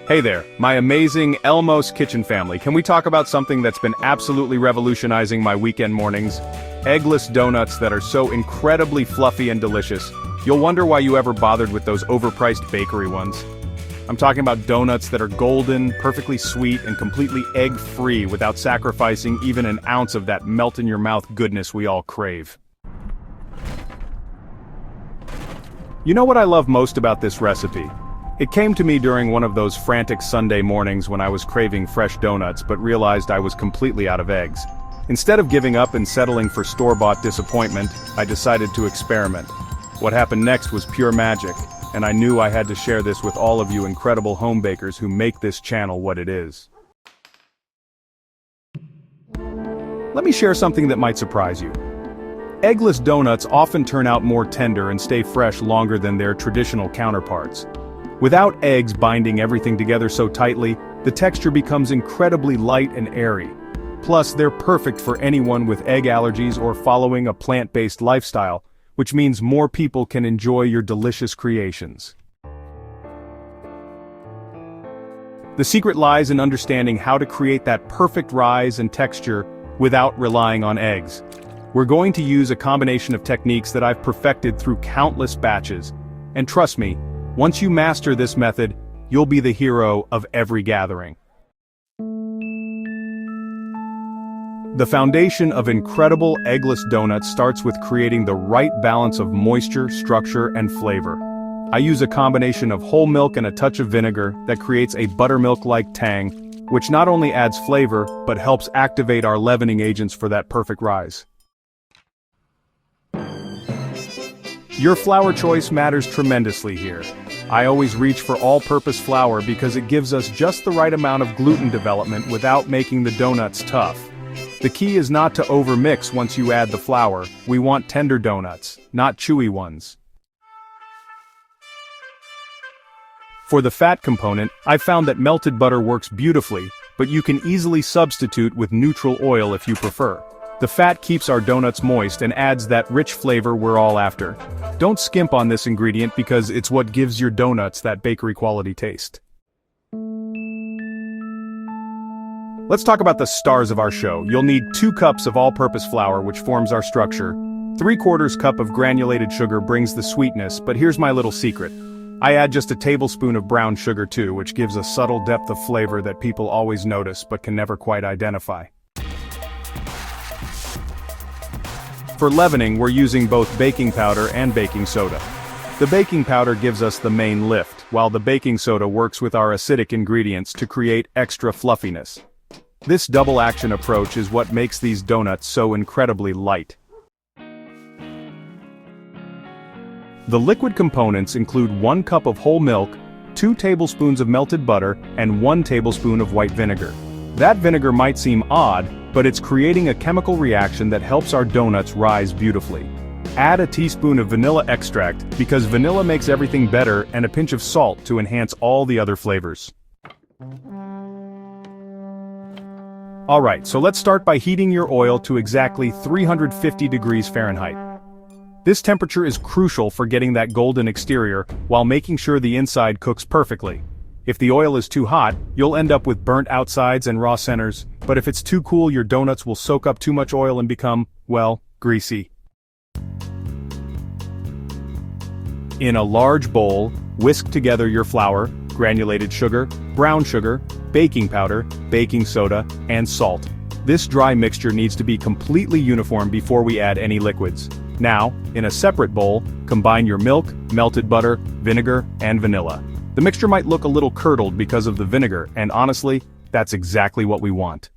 Hey there, my amazing Lmos kitchen family. Can we talk about something that's been absolutely revolutionizing my weekend mornings? Eggless donuts that are so incredibly fluffy and delicious. You'll wonder why you ever bothered with those overpriced bakery ones. I'm talking about donuts that are golden, perfectly sweet, and completely egg-free without sacrificing even an ounce of that melt-in-your-mouth goodness we all crave. You know what I love most about this recipe? It came to me during one of those frantic Sunday mornings when I was craving fresh donuts but realized I was completely out of eggs. Instead of giving up and settling for store-bought disappointment, I decided to experiment. What happened next was pure magic, and I knew I had to share this with all of you incredible home bakers who make this channel what it is. Let me share something that might surprise you. Eggless donuts often turn out more tender and stay fresh longer than their traditional counterparts. Without eggs binding everything together so tightly, the texture becomes incredibly light and airy. Plus, they're perfect for anyone with egg allergies or following a plant-based lifestyle, which means more people can enjoy your delicious creations. The secret lies in understanding how to create that perfect rise and texture without relying on eggs. We're going to use a combination of techniques that I've perfected through countless batches. And trust me, once you master this method, you'll be the hero of every gathering. The foundation of incredible eggless donuts starts with creating the right balance of moisture, structure, and flavor. I use a combination of whole milk and a touch of vinegar that creates a buttermilk-like tang, which not only adds flavor, but helps activate our leavening agents for that perfect rise. Your flour choice matters tremendously here. I always reach for all-purpose flour because it gives us just the right amount of gluten development without making the donuts tough. The key is not to overmix once you add the flour. We want tender donuts, not chewy ones. For the fat component, I've found that melted butter works beautifully, but you can easily substitute with neutral oil if you prefer. The fat keeps our donuts moist and adds that rich flavor we're all after. Don't skimp on this ingredient because it's what gives your donuts that bakery quality taste. Let's talk about the stars of our show. You'll need 2 cups of all-purpose flour, which forms our structure. 3/4 cup of granulated sugar brings the sweetness, but here's my little secret. I add just a tablespoon of brown sugar too, which gives a subtle depth of flavor that people always notice but can never quite identify. For leavening, we're using both baking powder and baking soda. The baking powder gives us the main lift, while the baking soda works with our acidic ingredients to create extra fluffiness. This double-action approach is what makes these donuts so incredibly light. The liquid components include 1 cup of whole milk, 2 tablespoons of melted butter, and 1 tablespoon of white vinegar. That vinegar might seem odd, but it's creating a chemical reaction that helps our donuts rise beautifully. Add a teaspoon of vanilla extract because vanilla makes everything better, and a pinch of salt to enhance all the other flavors. Alright, so let's start by heating your oil to exactly 350 degrees Fahrenheit. This temperature is crucial for getting that golden exterior while making sure the inside cooks perfectly. If the oil is too hot, you'll end up with burnt outsides and raw centers, but if it's too cool, your donuts will soak up too much oil and become, well, greasy. In a large bowl, whisk together your flour, granulated sugar, brown sugar, baking powder, baking soda, and salt. This dry mixture needs to be completely uniform before we add any liquids. Now, in a separate bowl, combine your milk, melted butter, vinegar, and vanilla. The mixture might look a little curdled because of the vinegar, and honestly, that's exactly what we want.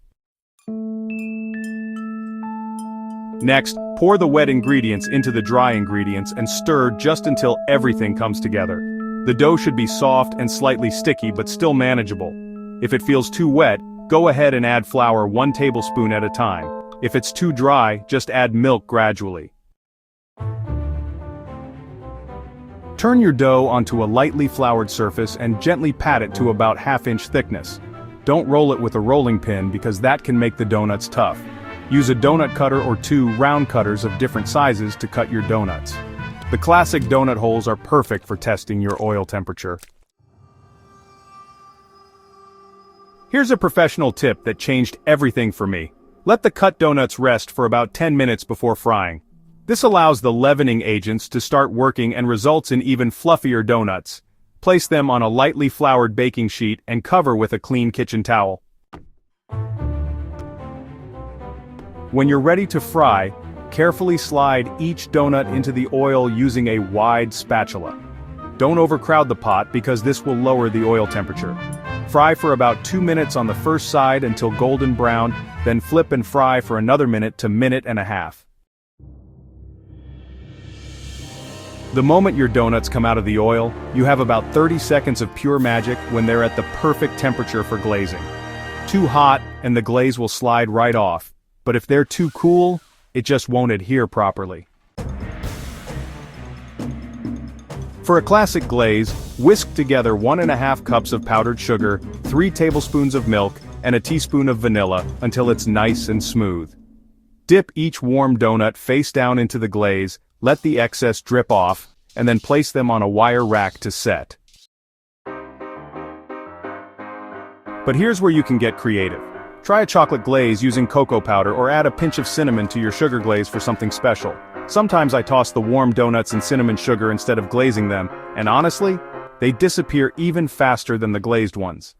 Next, pour the wet ingredients into the dry ingredients and stir just until everything comes together. The dough should be soft and slightly sticky but still manageable. If it feels too wet, go ahead and add flour 1 tablespoon at a time. If it's too dry, just add milk gradually. Turn your dough onto a lightly floured surface and gently pat it to about 1/2 inch thickness. Don't roll it with a rolling pin because that can make the donuts tough. Use a donut cutter or 2 round cutters of different sizes to cut your donuts. The classic donut holes are perfect for testing your oil temperature. Here's a professional tip that changed everything for me. Let the cut donuts rest for about 10 minutes before frying. This allows the leavening agents to start working and results in even fluffier donuts. Place them on a lightly floured baking sheet and cover with a clean kitchen towel. When you're ready to fry, carefully slide each donut into the oil using a wide spatula. Don't overcrowd the pot because this will lower the oil temperature. Fry for about 2 minutes on the first side until golden brown, then flip and fry for another minute to minute and a half. The moment your donuts come out of the oil, you have about 30 seconds of pure magic when they're at the perfect temperature for glazing. Too hot, and the glaze will slide right off, but if they're too cool, it just won't adhere properly. For a classic glaze, whisk together 1½ cups of powdered sugar, 3 tablespoons of milk, and a teaspoon of vanilla until it's nice and smooth. Dip each warm donut face down into the glaze, let the excess drip off, and then place them on a wire rack to set. But here's where you can get creative. Try a chocolate glaze using cocoa powder or add a pinch of cinnamon to your sugar glaze for something special. Sometimes I toss the warm donuts in cinnamon sugar instead of glazing them, and honestly, they disappear even faster than the glazed ones.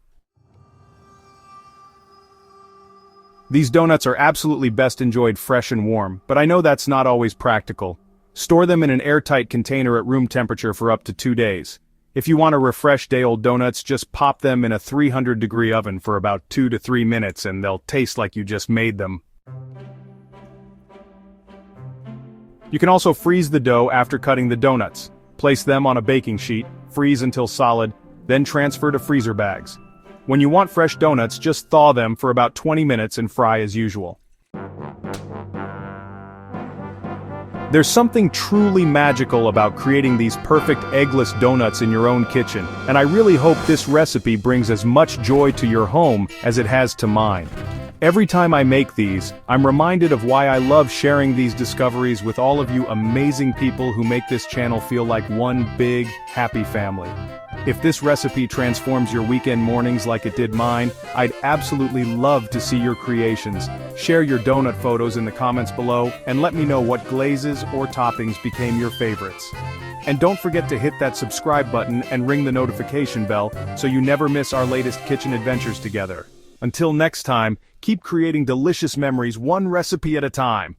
These donuts are absolutely best enjoyed fresh and warm, but I know that's not always practical. Store them in an airtight container at room temperature for up to 2 days. If you want to refresh day-old donuts, just pop them in a 300-degree oven for about 2 to 3 minutes and they'll taste like you just made them. You can also freeze the dough after cutting the donuts. Place them on a baking sheet, freeze until solid, then transfer to freezer bags. When you want fresh donuts, just thaw them for about 20 minutes and fry as usual. There's something truly magical about creating these perfect eggless donuts in your own kitchen, and I really hope this recipe brings as much joy to your home as it has to mine. Every time I make these, I'm reminded of why I love sharing these discoveries with all of you amazing people who make this channel feel like one big, happy family. If this recipe transforms your weekend mornings like it did mine, I'd absolutely love to see your creations. Share your donut photos in the comments below, and let me know what glazes or toppings became your favorites. And don't forget to hit that subscribe button and ring the notification bell so you never miss our latest kitchen adventures together. Until next time, keep creating delicious memories one recipe at a time.